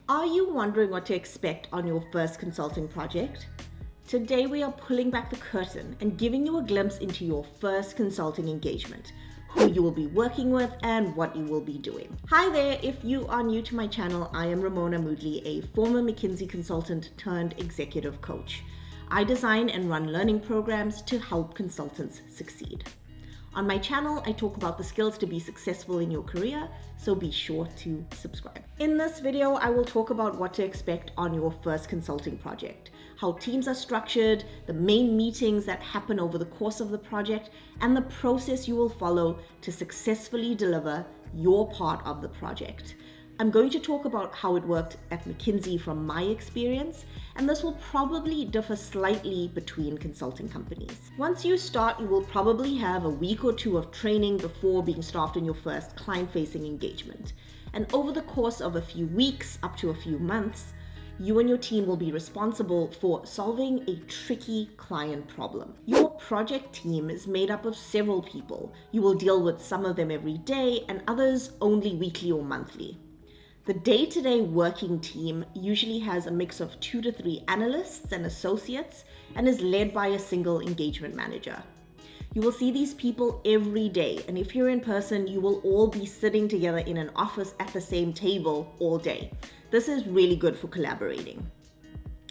Are you wondering what to expect on your first consulting project? Today we are pulling back the curtain and giving you a glimpse into your first consulting engagement, who you will be working with and what you will be doing. Hi there, if you are new to my channel, I am Ramona Moodley, a former McKinsey consultant turned executive coach. I design and run learning programs to help consultants succeed. On my channel, I talk about the skills to be successful in your career, so be sure to subscribe. In this video, I will talk about what to expect on your first consulting project, how teams are structured, the main meetings that happen over the course of the project, and the process you will follow to successfully deliver your part of the project. I'm going to talk about how it worked at McKinsey from my experience, and this will probably differ slightly between consulting companies. Once you start, you will probably have a week or two of training before being staffed in your first client-facing engagement. And over the course of a few weeks, up to a few months, you and your team will be responsible for solving a tricky client problem. Your project team is made up of several people. You will deal with some of them every day and others only weekly or monthly. The day-to-day working team usually has a mix of 2 to 3 analysts and associates and is led by a single engagement manager. You will see these people every day, and if you're in person, you will all be sitting together in an office at the same table all day. This is really good for collaborating.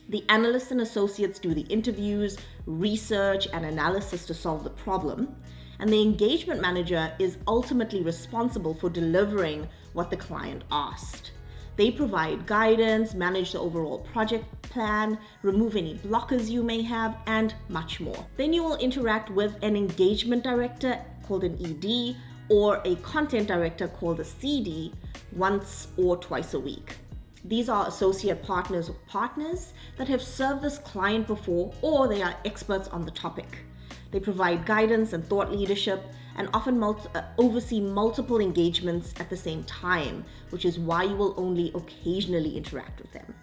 The analysts and associates do the interviews, research, and analysis to solve the problem, and the engagement manager is ultimately responsible for delivering what the client asked. They provide guidance, manage the overall project plan, remove any blockers you may have, and much more. Then you will interact with an engagement director called an ED or a content director called a CD once or twice a week. These are associate partners or partners that have served this client before, or they are experts on the topic. They provide guidance and thought leadership and often oversee multiple engagements at the same time, which is why you will only occasionally interact with them.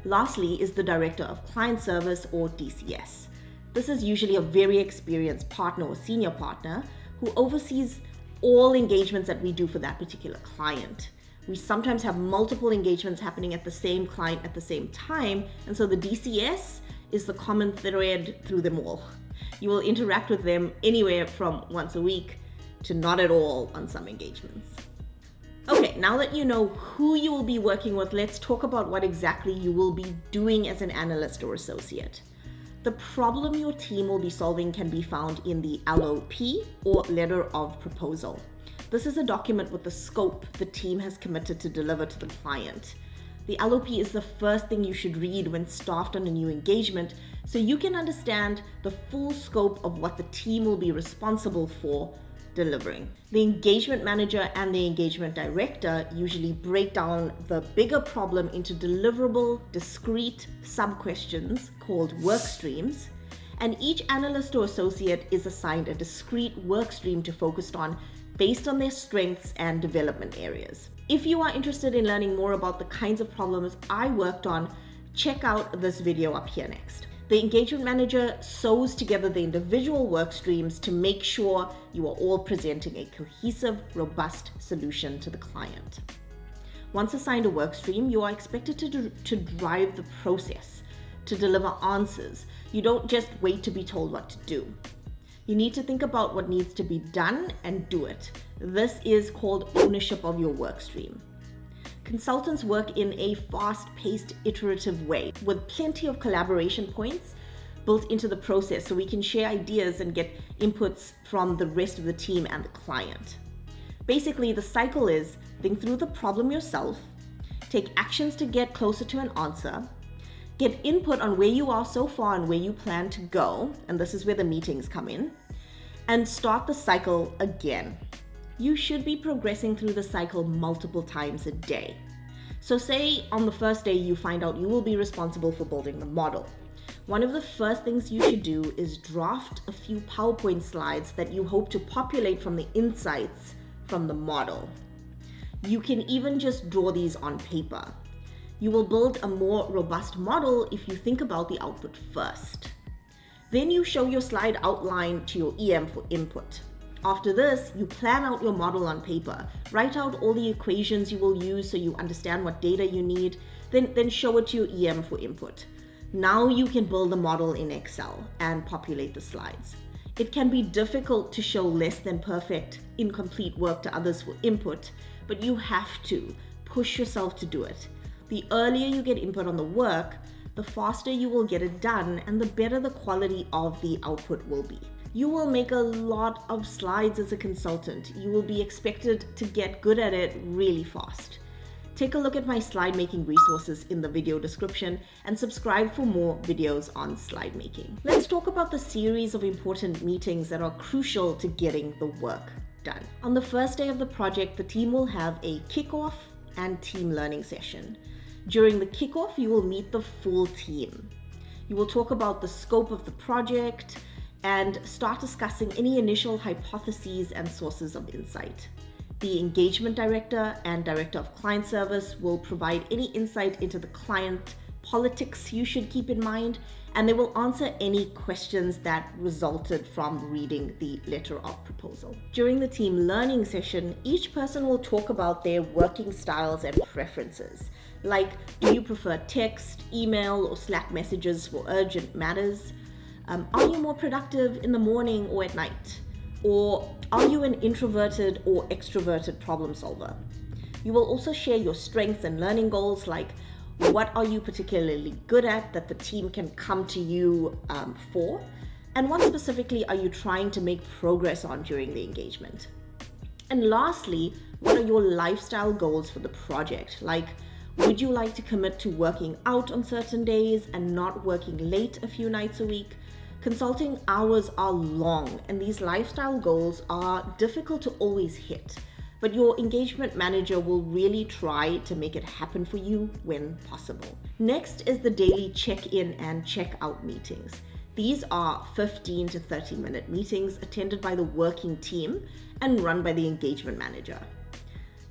Lastly is the Director of Client Service, or DCS. This is usually a very experienced partner or senior partner who oversees all engagements that we do for that particular client. We sometimes have multiple engagements happening at the same client at the same time, and so the DCS is the common thread through them all. You will interact with them anywhere from once a week to not at all on some engagements. Okay, now that you know who you will be working with, let's talk about what exactly you will be doing as an analyst or associate. The problem your team will be solving can be found in the LOP, or Letter of Proposal. This is a document with the scope the team has committed to deliver to the client. The LOP is the first thing you should read when staffed on a new engagement, so you can understand the full scope of what the team will be responsible for delivering. The engagement manager and the engagement director usually break down the bigger problem into deliverable, discrete sub-questions called work streams, and each analyst or associate is assigned a discrete work stream to focus on based on their strengths and development areas. If you are interested in learning more about the kinds of problems I worked on, check out this video up here next. The engagement manager sews together the individual work streams to make sure you are all presenting a cohesive, robust solution to the client. Once assigned a work stream, you are expected to drive the process, to deliver answers. You don't just wait to be told what to do. You need to think about what needs to be done and do it. This is called ownership of your work stream. Consultants work in a fast-paced, iterative way with plenty of collaboration points built into the process so we can share ideas and get inputs from the rest of the team and the client. Basically, the cycle is think through the problem yourself, take actions to get closer to an answer, get input on where you are so far and where you plan to go, and this is where the meetings come in, and start the cycle again. You should be progressing through the cycle multiple times a day. So say on the first day you find out you will be responsible for building the model. One of the first things you should do is draft a few PowerPoint slides that you hope to populate from the insights from the model. You can even just draw these on paper. You will build a more robust model if you think about the output first. Then you show your slide outline to your EM for input. After this, you plan out your model on paper. Write out all the equations you will use so you understand what data you need, then show it to your EM for input. Now you can build a model in Excel and populate the slides. It can be difficult to show less than perfect, incomplete work to others for input, but you have to push yourself to do it. The earlier you get input on the work, the faster you will get it done and the better the quality of the output will be. You will make a lot of slides as a consultant. You will be expected to get good at it really fast. Take a look at my slide making resources in the video description and subscribe for more videos on slide making. Let's talk about the series of important meetings that are crucial to getting the work done. On the first day of the project, the team will have a kickoff and team learning session. During the kickoff, you will meet the full team. You will talk about the scope of the project and start discussing any initial hypotheses and sources of insight. The engagement director and director of client service will provide any insight into the client politics you should keep in mind, and they will answer any questions that resulted from reading the letter of proposal. During the team learning session, each person will talk about their working styles and preferences. Like, do you prefer text, email, or Slack messages for urgent matters? Are you more productive in the morning or at night? Or are you an introverted or extroverted problem solver? You will also share your strengths and learning goals, like what are you particularly good at that the team can come to you for? And what specifically are you trying to make progress on during the engagement? And lastly, what are your lifestyle goals for the project? Like, would you like to commit to working out on certain days and not working late a few nights a week? Consulting hours are long, and these lifestyle goals are difficult to always hit, but your engagement manager will really try to make it happen for you when possible. Next is the daily check-in and check-out meetings. These are 15 to 30-minute meetings attended by the working team and run by the engagement manager.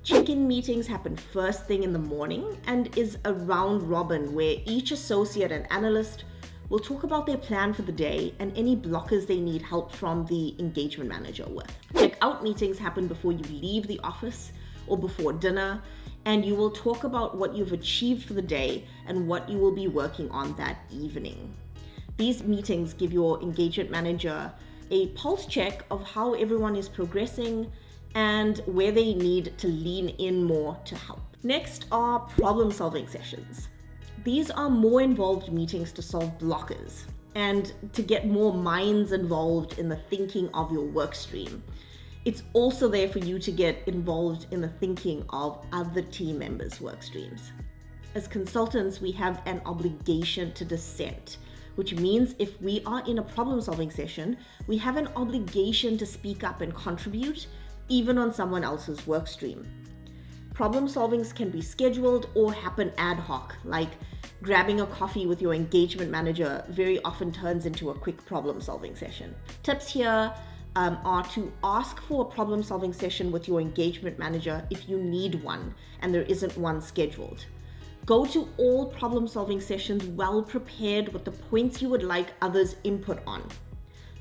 Check-in meetings happen first thing in the morning and is a round robin where each associate and analyst will talk about their plan for the day and any blockers they need help from the engagement manager with. Check-out meetings happen before you leave the office or before dinner, and you will talk about what you've achieved for the day and what you will be working on that evening. These meetings give your engagement manager a pulse check of how everyone is progressing and where they need to lean in more to help. Next are problem-solving sessions. These are more involved meetings to solve blockers and to get more minds involved in the thinking of your work stream. It's also there for you to get involved in the thinking of other team members' work streams. As consultants, we have an obligation to dissent, which means if we are in a problem-solving session, we have an obligation to speak up and contribute, even on someone else's work stream. Problem solvings can be scheduled or happen ad hoc, like grabbing a coffee with your engagement manager very often turns into a quick problem solving session. Tips here are to ask for a problem solving session with your engagement manager if you need one and there isn't one scheduled. Go to all problem solving sessions well prepared with the points you would like others' input on.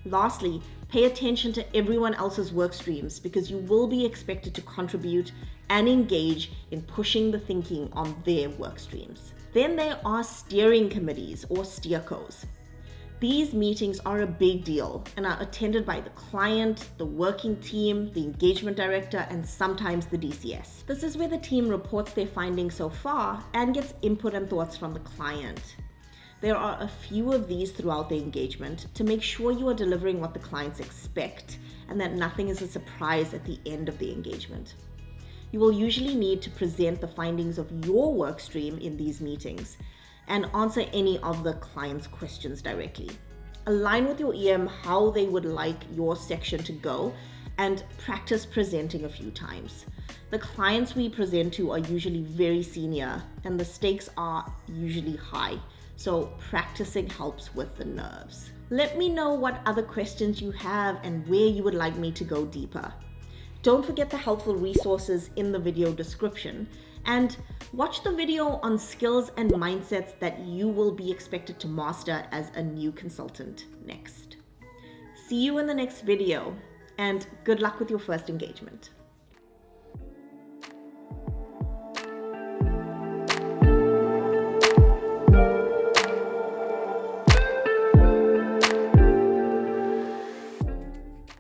Lastly, pay attention to everyone else's work streams because you will be expected to contribute and engage in pushing the thinking on their work streams. Then there are steering committees or steercos. These meetings are a big deal and are attended by the client, the working team, the engagement director, and sometimes the DCS. This is where the team reports their findings so far and gets input and thoughts from the client. There are a few of these throughout the engagement to make sure you are delivering what the clients expect and that nothing is a surprise at the end of the engagement. You will usually need to present the findings of your work stream in these meetings and answer any of the client's questions directly. Align with your EM how they would like your section to go and practice presenting a few times. The clients we present to are usually very senior and the stakes are usually high. So practicing helps with the nerves. Let me know what other questions you have and where you would like me to go deeper. Don't forget the helpful resources in the video description and watch the video on skills and mindsets that you will be expected to master as a new consultant next. See you in the next video. and good luck with your first engagement.